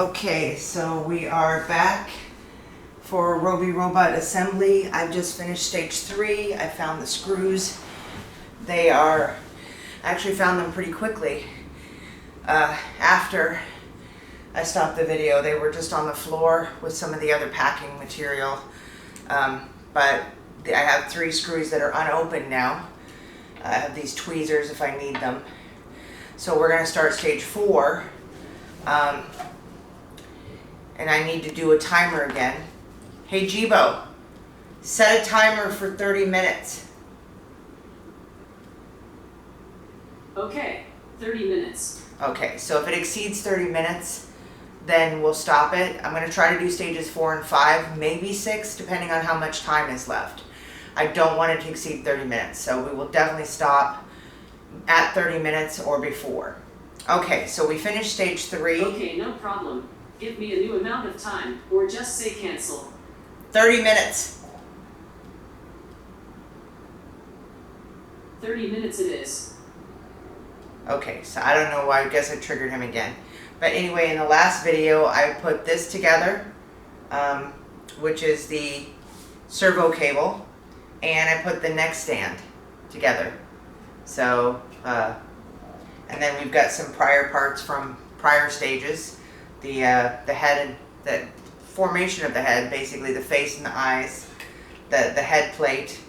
Okay, so we are back for Robi robot assembly. I've just finished stage 3. I found the screws. I actually found them pretty quickly. After I stopped the video, they were just on the floor with some of the other packing material. But I have 3 screws that are unopened now. I have these tweezers if I need them. So we're going to start stage 4. And I need to do a timer again. Hey Jibo, set a timer for 30 minutes. Okay, 30 minutes. Okay, so if it exceeds 30 minutes, then we'll stop it. I'm going to try to do stages 4 and 5, maybe 6, depending on how much time is left. I don't want it to exceed 30 minutes, so we will definitely stop at 30 minutes or before. Okay, so we finished stage 3. Okay, no problem. Give me a new amount of time, or just say cancel. 30 minutes. 30 minutes it is. Okay, so I don't know why, I guess I triggered him again. But anyway, in the last video, I put this together, which is the servo cable, and I put the neck stand together. So, and then we've got some prior parts from prior stages. The head and the formation of the head, basically the face and the eyes, the head plate,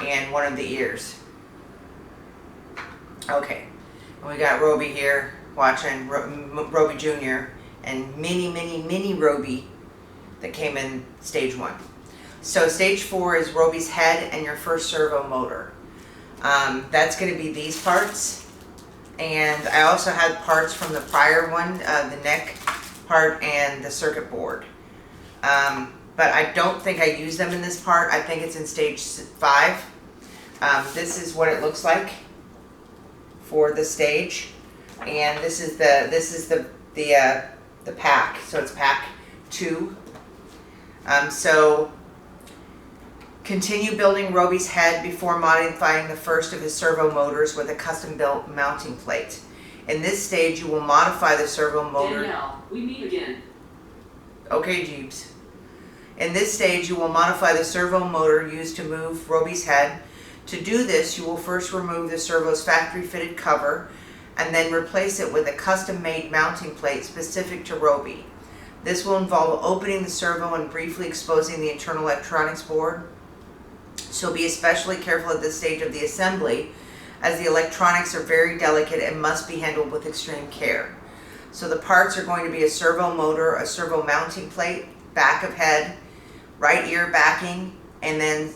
and one of the ears. Okay, and we got Robi here watching Robi Jr. and mini Robi that came in stage 1. So stage 4 is Robi's head and your first servo motor. That's going to be these parts, and I also had parts from the prior one, the neck part and the circuit board. But I don't think I use them in this part. I think it's in stage 5. This is what it looks like for the stage, and this is the pack. So it's pack 2. So continue building Robi's head before modifying the first of his servo motors with a custom-built mounting plate. In this stage, you will modify the servo motor. Danielle, we meet again. Okay, Jeeves. In this stage, you will modify the servo motor used to move Robi's head. To do this, you will first remove the servo's factory-fitted cover and then replace it with a custom-made mounting plate specific to Robi. This will involve opening the servo and briefly exposing the internal electronics board. So be especially careful at this stage of the assembly, as the electronics are very delicate and must be handled with extreme care. So the parts are going to be a servo motor, a servo mounting plate, back of head, right ear backing, and then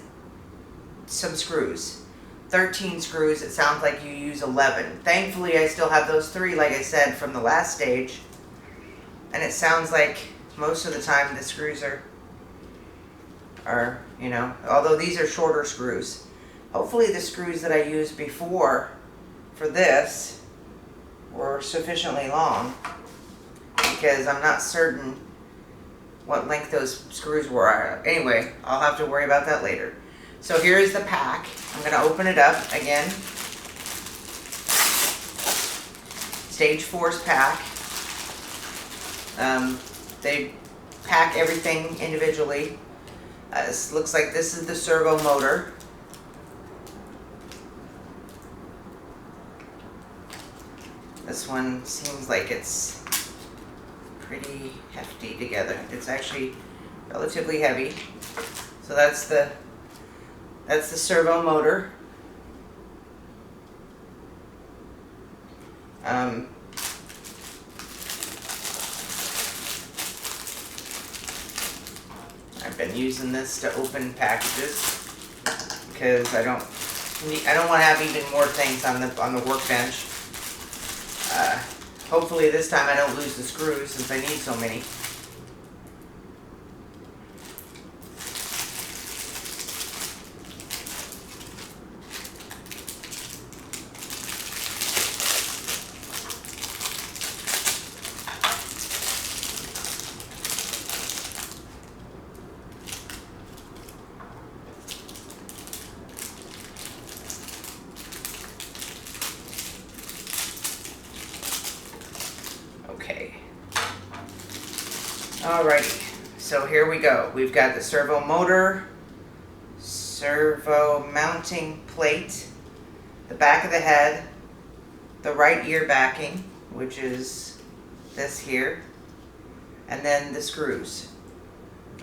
some screws. 13 screws. It sounds like you use 11. Thankfully, I still have those 3, like I said, from the last stage. And it sounds like most of the time the screws are you know, although these are shorter screws. Hopefully the screws that I used before for this were sufficiently long, because I'm not certain what length those screws were. Anyway, I'll have to worry about that later. So here is the pack. I'm going to open it up again. Stage 4's pack. They pack everything individually. This looks like this is the servo motor. This one seems like it's pretty hefty together. It's actually relatively heavy. So that's the servo motor. I've been using this to open packages because I don't want to have even more things on the workbench. Hopefully this time I don't lose the screws, since I need so many. Okay. Alrighty, so here we go. We've got the servo motor, servo mounting plate, the back of the head, the right ear backing, which is this here, and then the screws.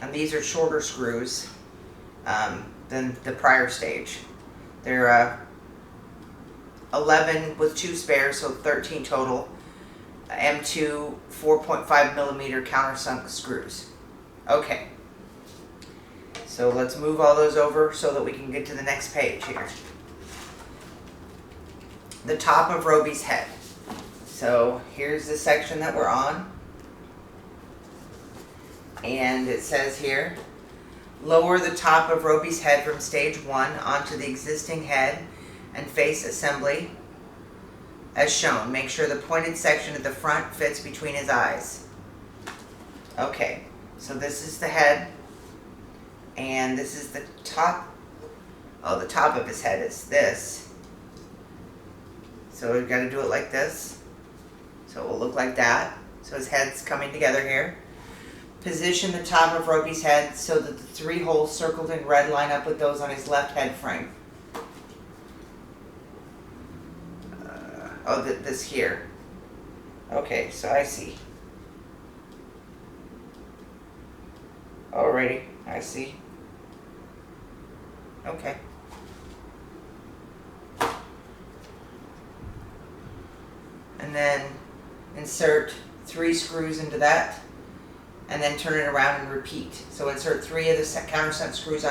And these are shorter screws than the prior stage. They're 11 with 2 spares, so 13 total. M2 4.5 millimeter countersunk screws. Okay, so let's move all those over so that we can get to the next page here. The top of Robi's head. So here's the section that we're on. And it says here, lower the top of Robi's head from stage 1 onto the existing head and face assembly as shown. Make sure the pointed section at the front fits between his eyes. Okay, so this is the head, and this is the top. Oh, the top of his head is this. So we've got to do it like this. So it will look like that. So his head's coming together here. Position the top of Robi's head so that the 3 holes circled in red line up with those on his left head frame. This here. Okay, so I see. Alrighty, I see. Okay. And then insert 3 screws into that, and then turn it around and repeat. So insert 3 of the countersunk screws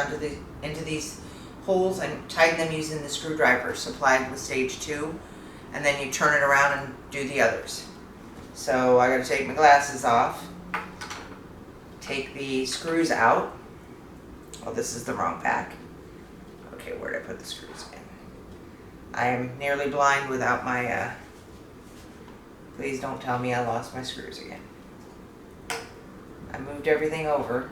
into these holes and tighten them using the screwdriver supplied with stage 2. And then you turn it around and do the others. So I gotta take my glasses off, take the screws out. Oh, this is the wrong pack. Okay, where did I put the screws in? I am nearly blind without my, please don't tell me I lost my screws again. I moved everything over.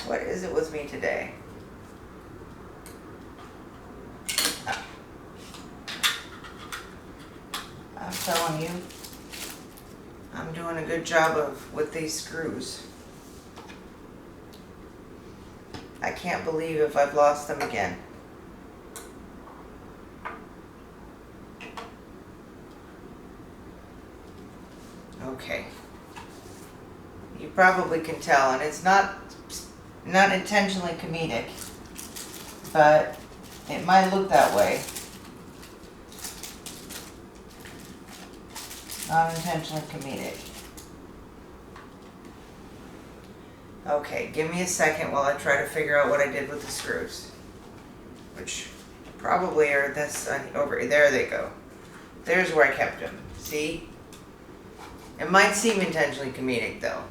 What is it with me today? I'm telling you, I'm doing a good job with these screws. I can't believe if I've lost them again. Okay. You probably can tell, and it's not intentionally comedic, but it might look that way. Not intentionally comedic. Okay, give me a second while I try to figure out what I did with the screws, which probably are this over there. They go. There's where I kept them. See? It might seem intentionally comedic though.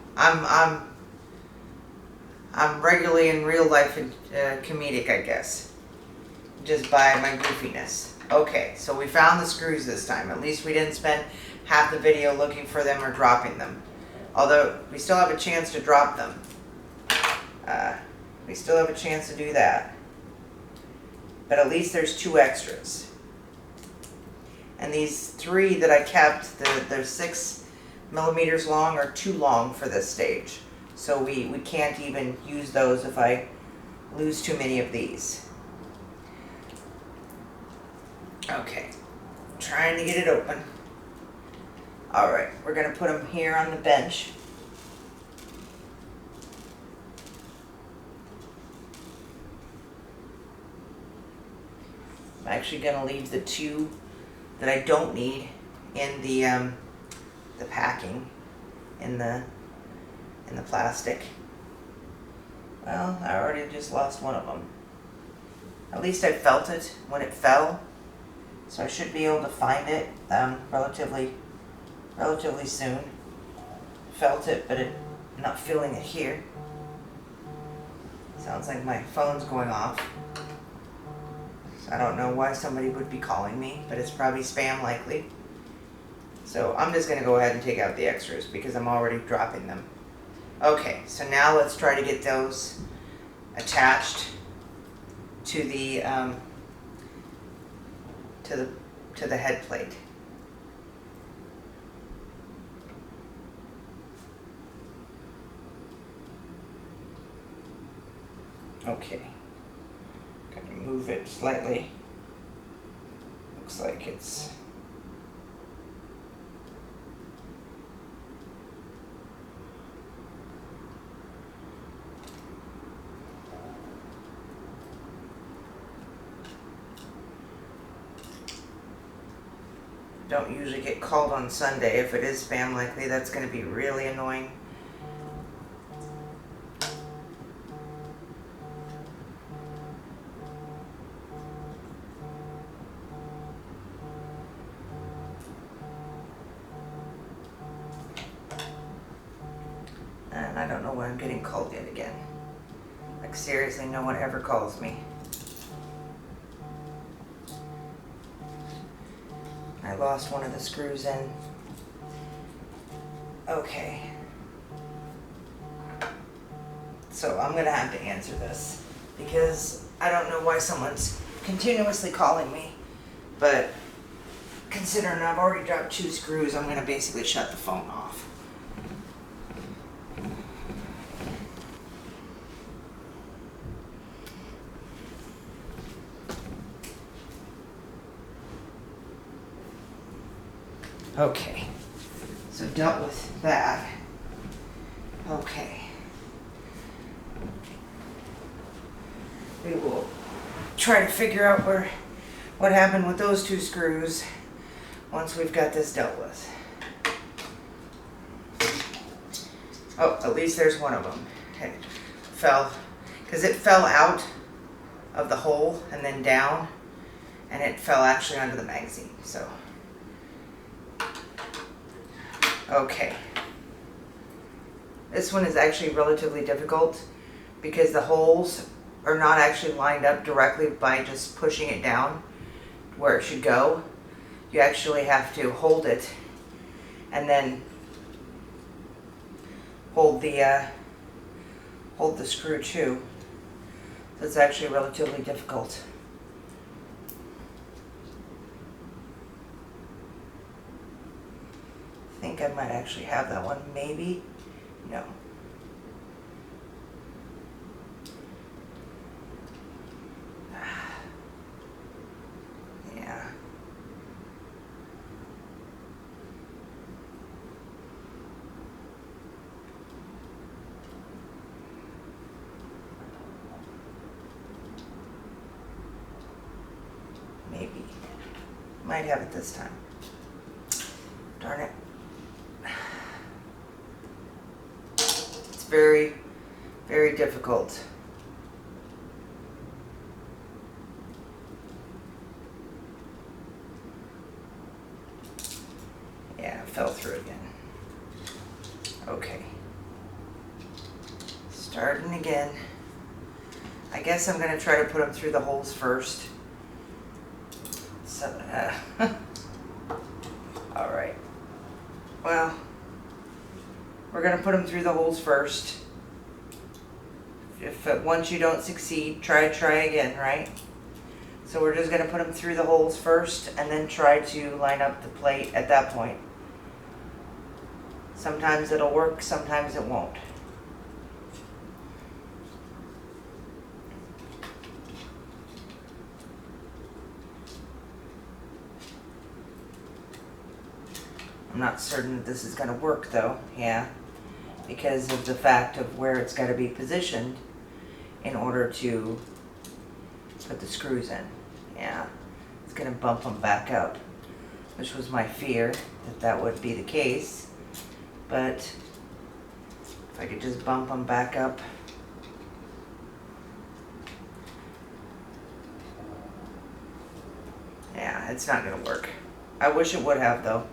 I'm regularly in real life comedic, I guess, just by my goofiness. Okay, so we found the screws this time. At least we didn't spend half the video looking for them or dropping them. Although we still have a chance to drop them. We still have a chance to do that. But at least there's 2 extras. And these 3 that I kept, they're 6 millimeters long, are too long for this stage. So we can't even use those if I lose too many of these. Okay, trying to get it open. Alright, we're going to put them here on the bench. I'm actually going to leave the 2 that I don't need in the packing, in the plastic. Well, I already just lost one of them. At least I felt it when it fell, so I should be able to find it relatively soon. Felt it, but I'm not feeling it here. Sounds like my phone's going off. So I don't know why somebody would be calling me, but it's probably spam likely. So I'm just going to go ahead and take out the extras because I'm already dropping them. Okay, so now let's try to get those attached to the head plate. Okay, gonna move it slightly. Looks like it's don't usually get called on Sunday. If it is spam likely, that's going to be really annoying. And I don't know why I'm getting called yet again. Like seriously, no one ever calls me. I lost one of the screws in. Okay. So I'm gonna have to answer this because I don't know why someone's continuously calling me, but considering I've already dropped 2 screws, I'm gonna basically shut the phone off. Okay, so dealt with that. Okay. We will try to figure out what happened with those 2 screws once we've got this dealt with. Oh, at least there's one of them. It fell, because it fell out of the hole and then down, and it fell actually under the magazine, so. Okay. This one is actually relatively difficult because the holes are not actually lined up directly by just pushing it down where it should go. You actually have to hold it and then hold the screw too. So it's actually relatively difficult. I think I might actually have that one, maybe. No. Yeah. Maybe. Might have it this time. Darn it. Very, very difficult. Yeah, it fell through again. Okay. Starting again. I guess I'm going to try to put them through the holes first. So, all right. Well, we're going to put them through the holes first. If once you don't succeed, try again, right? So we're just going to put them through the holes first and then try to line up the plate at that point. Sometimes it'll work, sometimes it won't. I'm not certain that this is going to work though, yeah, because of the fact of where it's got to be positioned in order to put the screws in. Yeah, it's going to bump them back up, which was my fear that would be the case. But if I could just bump them back up. Yeah, it's not going to work. I wish it would have though.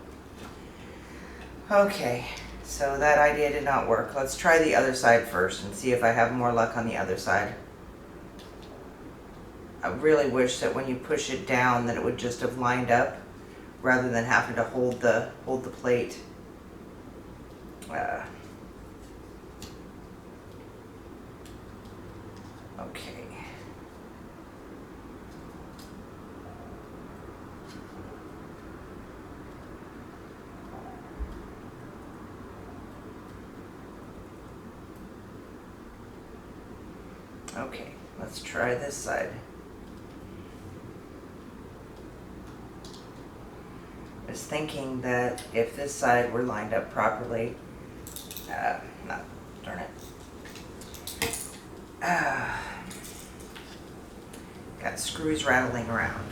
Okay, so that idea did not work. Let's try the other side first and see if I have more luck on the other side. I really wish that when you push it down that it would just have lined up rather than having to hold the plate. Okay. Okay, let's try this side. I was thinking that if this side were lined up properly, no, darn it. Got screws rattling around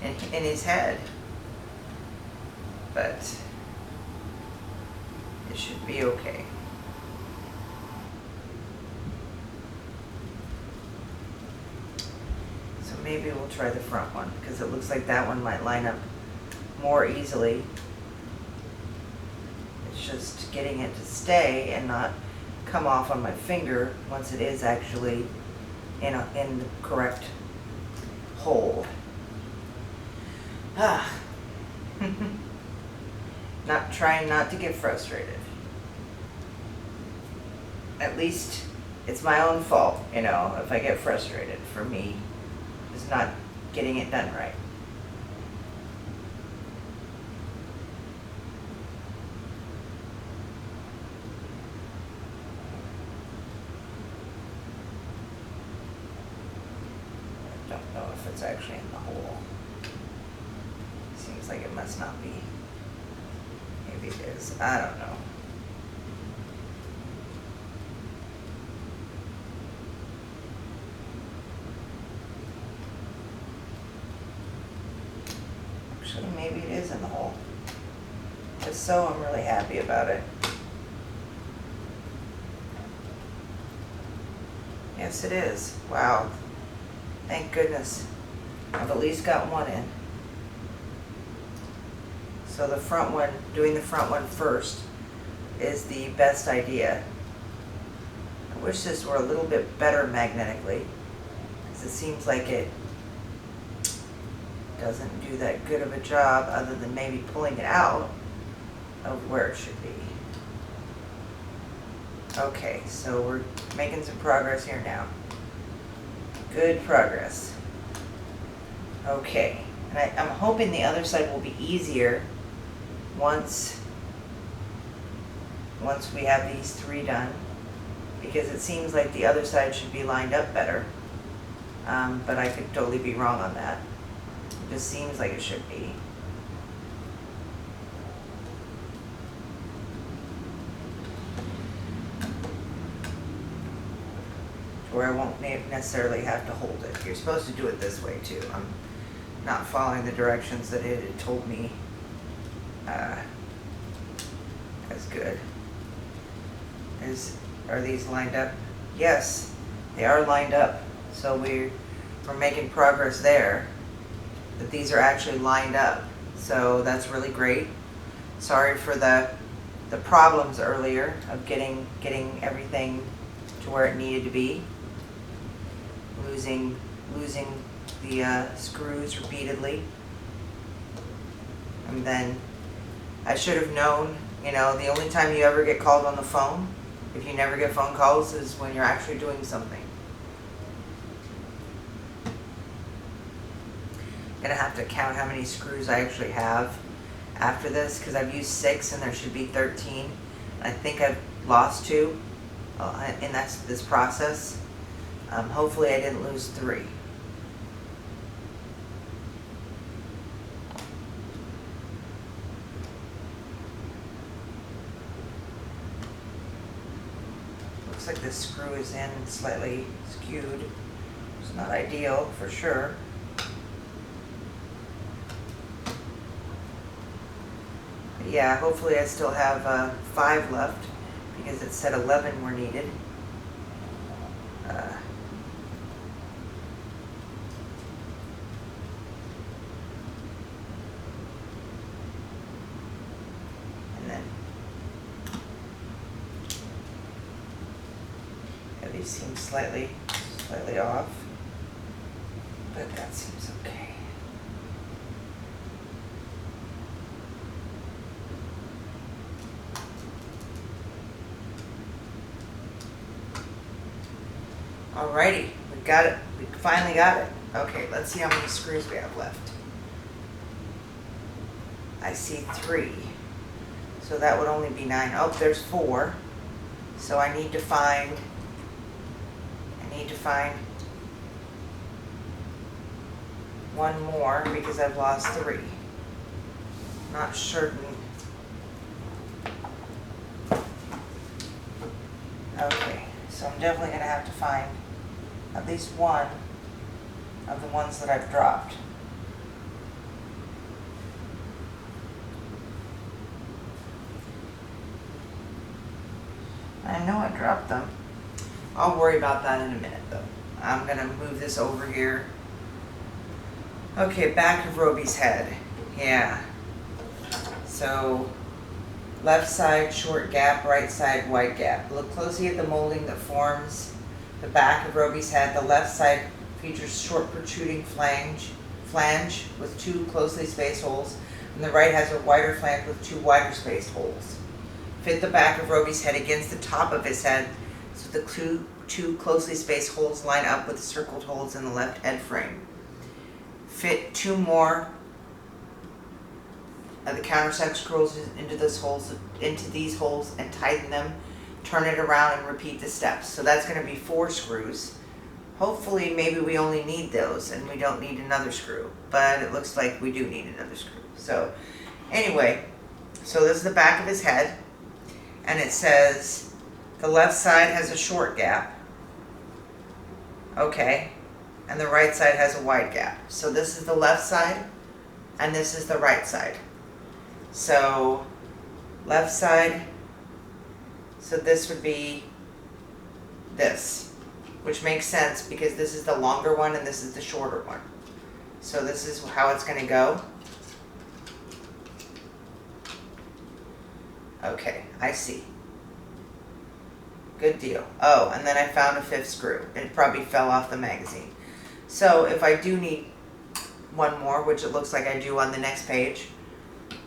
in his head, but it should be okay. So maybe we'll try the front one because it looks like that one might line up more easily. It's just getting it to stay and not come off on my finger once it is actually in the correct hold. Trying not to get frustrated. At least it's my own fault, if I get frustrated for me is not getting it done right. Don't know if it's actually in the hole. Seems like it must not be. Maybe it is. I don't know. Actually, maybe it is in the hole. If so, I'm really happy about it. Yes, it is. Wow. Thank goodness. I've at least got one in. So the front one, doing the front one first is the best idea. I wish this were a little bit better magnetically, because it seems like it doesn't do that good of a job other than maybe pulling it out of where it should be. Okay, so we're making some progress here now. Good progress. Okay, and I'm hoping the other side will be easier once we have these 3 done, because it seems like the other side should be lined up better, but I could totally be wrong on that. It just seems like it should be. Where I won't necessarily have to hold it. You're supposed to do it this way too. I'm not following the directions that it had told me as good. Are these lined up? Yes, they are lined up. So we're making progress there. That these are actually lined up. So that's really great. Sorry for the problems earlier of getting everything to where it needed to be. Losing the screws repeatedly. And then I should have known, the only time you ever get called on the phone, if you never get phone calls, is when you're actually doing something. I'm gonna have to count how many screws I actually have after this, because I've used 6 and there should be 13. I think I've lost 2 in this process. Hopefully I didn't lose 3. Looks like this screw is in slightly skewed. It's not ideal for sure. But yeah, hopefully I still have 5 left, because it said 11 were needed. These seem slightly off, but that seems okay. Alrighty, we got it. We finally got it. Okay, let's see how many screws we have left. I see 3, so that would only be 9. Oh, there's 4. So I need to find need to find one more because I've lost 3. Not certain. Okay, so I'm definitely going to have to find at least one of the ones that I've dropped. I know I dropped them. I'll worry about that in a minute though. I'm going to move this over here. Okay, back of Robi's head. Yeah. So, left side short gap, right side wide gap. Look closely at the molding that forms the back of Robi's head. The left side features short protruding flange with 2 closely spaced holes, and the right has a wider flange with 2 wider spaced holes. Fit the back of Robi's head against the top of his head so the two closely spaced holes line up with the circled holes in the left head frame. Fit 2 more of the countersunk screws into these holes and tighten them. Turn it around and repeat the steps. So that's going to be 4 screws. Hopefully maybe we only need those and we don't need another screw, but it looks like we do need another screw. So anyway, so this is the back of his head, and it says the left side has a short gap, okay, and the right side has a wide gap. So this is the left side and this is the right side. So left side, so this would be this, which makes sense because this is the longer one and this is the shorter one. So this is how it's going to go. Okay, I see. Good deal. Oh, and then I found a 5th screw. It probably fell off the magazine. So if I do need one more, which it looks like I do on the next page,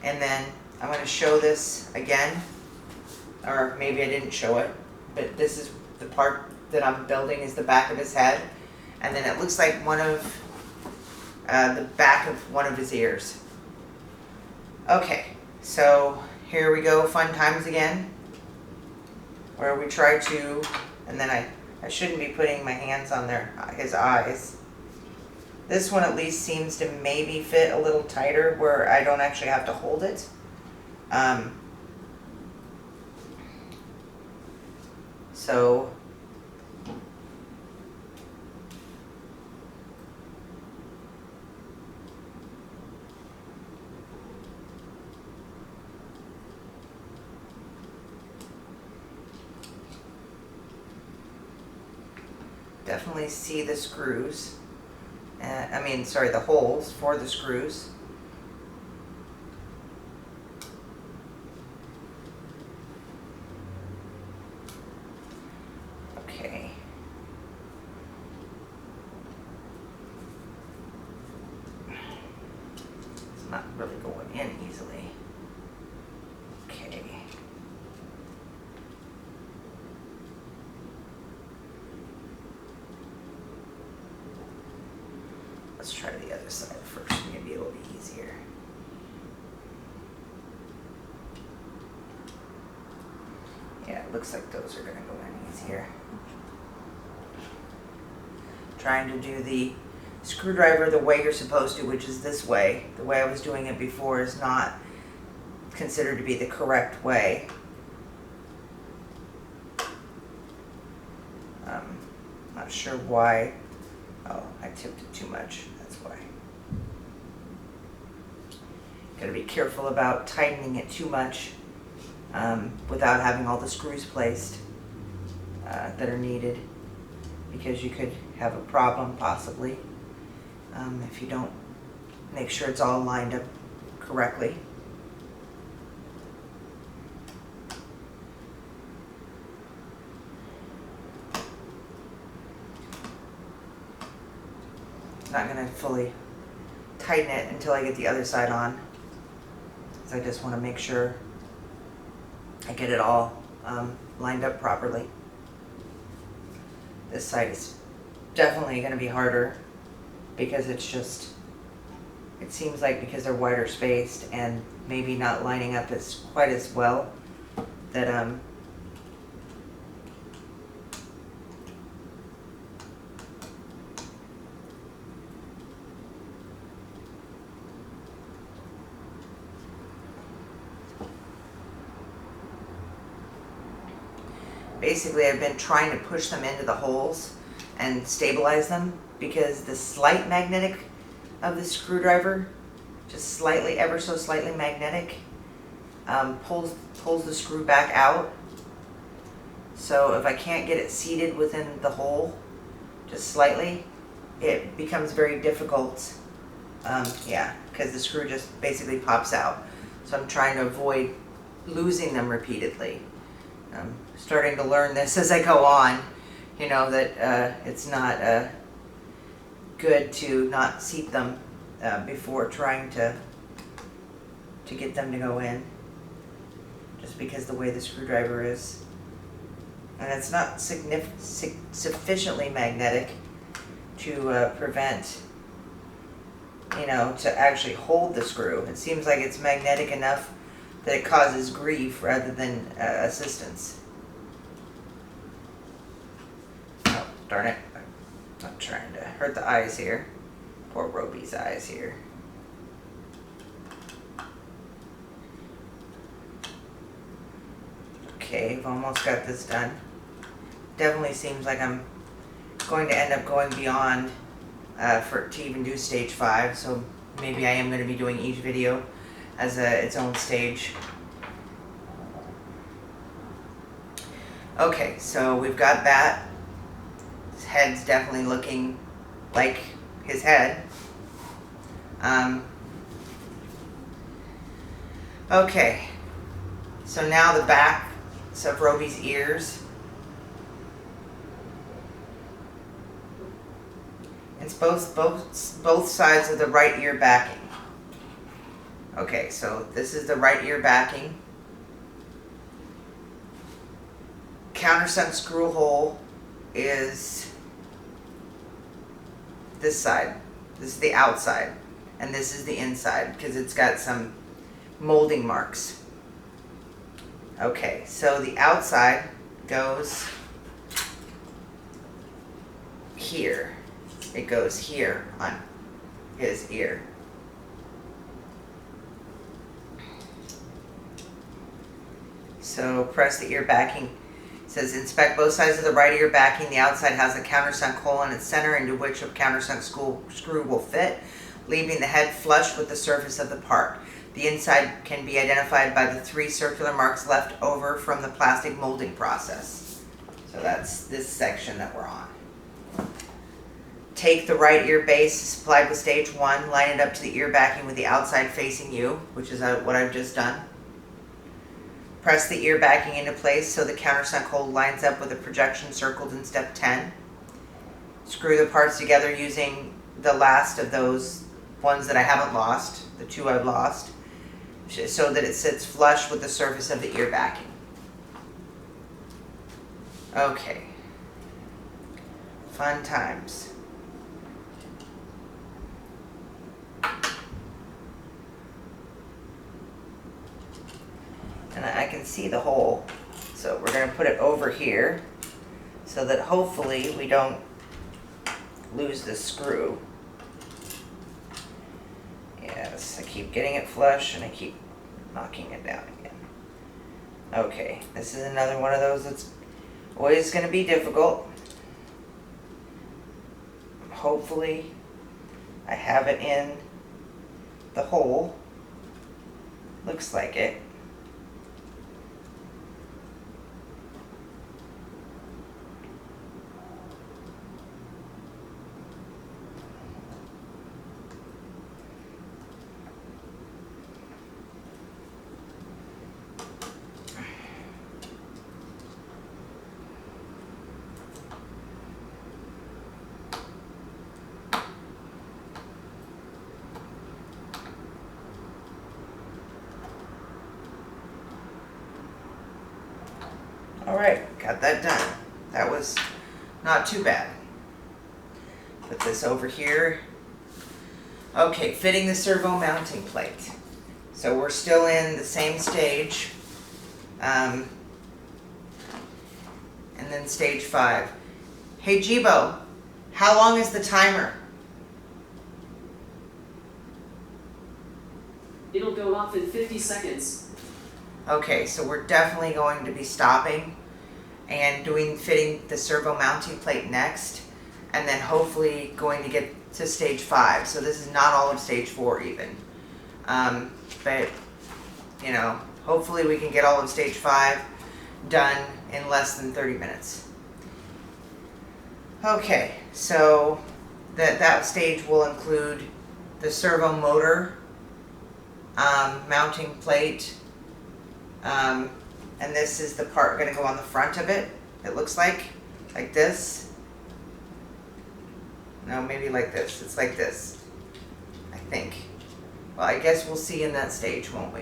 and then I'm going to show this again, or maybe I didn't show it, but this is the part that I'm building is the back of his head, and then it looks like one of the back of one of his ears. Okay, so here we go, fun times again, where we try to, and then I shouldn't be putting my hands on his eyes. This one at least seems to maybe fit a little tighter where I don't actually have to hold it. So definitely see the screws. The holes for the screws. Okay. It's not really going in easily. Okay. Let's try the other side first, maybe it'll be easier. Yeah, it looks like those are going to go in easier. Trying to do the screwdriver the way you're supposed to, which is this way. The way I was doing it before is not considered to be the correct way. Not sure why. Oh, I tipped it too much, that's why. Gotta be careful about tightening it too much without having all the screws placed that are needed, because you could have a problem possibly if you don't make sure it's all lined up correctly. Not going to fully tighten it until I get the other side on, because I just want to make sure I get it all lined up properly. This side is definitely going to be harder because it seems like because they're wider spaced and maybe not lining up quite as well, that basically I've been trying to push them into the holes and stabilize them because the slight magnetic of the screwdriver, just slightly, ever so slightly magnetic, pulls the screw back out. So if I can't get it seated within the hole, just slightly, it becomes very difficult. Yeah, because the screw just basically pops out. So I'm trying to avoid losing them repeatedly. I'm starting to learn this as I go on, you know, that it's not good to not seat them before trying to get them to go in, just because the way the screwdriver is. And it's not sufficiently magnetic to prevent, you know, to actually hold the screw. It seems like it's magnetic enough that it causes grief rather than assistance. Oh, darn it. I'm not trying to hurt the eyes here. Poor Robi's eyes here. Okay, I've almost got this done. Definitely seems like I'm going to end up going beyond to even do stage 5, so maybe I am going to be doing each video as its own stage. Okay, so we've got that. His head's definitely looking like his head. Okay, so now the back of Robi's ears. It's both sides of the right ear backing. Okay, so this is the right ear backing. Countersunk screw hole is this side. This is the outside, and this is the inside because it's got some molding marks. Okay, so the outside goes here. It goes here on his ear. So press the ear backing. It says inspect both sides of the right ear backing. The outside has a countersunk hole in its center into which a countersunk screw will fit, leaving the head flush with the surface of the part. The inside can be identified by the 3 circular marks left over from the plastic molding process. So that's this section that we're on. Take the right ear base supplied with stage 1, line it up to the ear backing with the outside facing you, which is what I've just done. Press the ear backing into place so the countersunk hole lines up with the projection circled in step 10. Screw the parts together using the last of those ones that I haven't lost, the 2 I've lost, so that it sits flush with the surface of the ear backing. Okay. Fun times. And I can see the hole, so we're going to put it over here so that hopefully we don't lose the screw. Yes, I keep getting it flush and I keep knocking it down again. Okay, this is another one of those that's always going to be difficult. Hopefully I have it in the hole. Looks like it. Alright, got that done. That was not too bad. Put this over here. Okay, fitting the servo mounting plate. So we're still in the same stage. And then stage 5. Hey Jibo, how long is the timer? It'll go off in 50 seconds. Okay, so we're definitely going to be stopping and fitting the servo mounting plate next, and then hopefully going to get to stage 5. So this is not all of stage 4 even. But, you know, hopefully we can get all of stage 5 done in less than 30 minutes. Okay, so that stage will include the servo motor mounting plate, and this is the part going to go on the front of it. It looks like this. No, maybe like this. It's like this, I think. Well, I guess we'll see in that stage, won't we?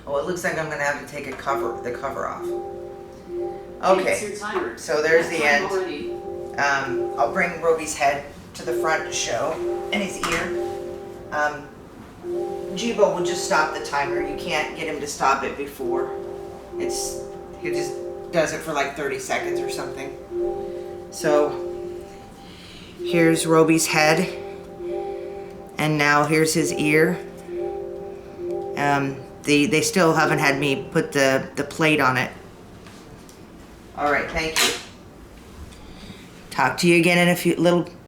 Oh, it looks like I'm going to have to take the cover off. Okay, It's your timer. so there's That the time end. already. I'll bring Robi's head to the front to show, and his ear. Jibo will just stop the timer. You can't get him to stop it before. He just does it for like 30 seconds or something. So here's Robi's head, and now here's his ear. They still haven't had me put the plate on it. All right, thank you. Talk to you again in a few little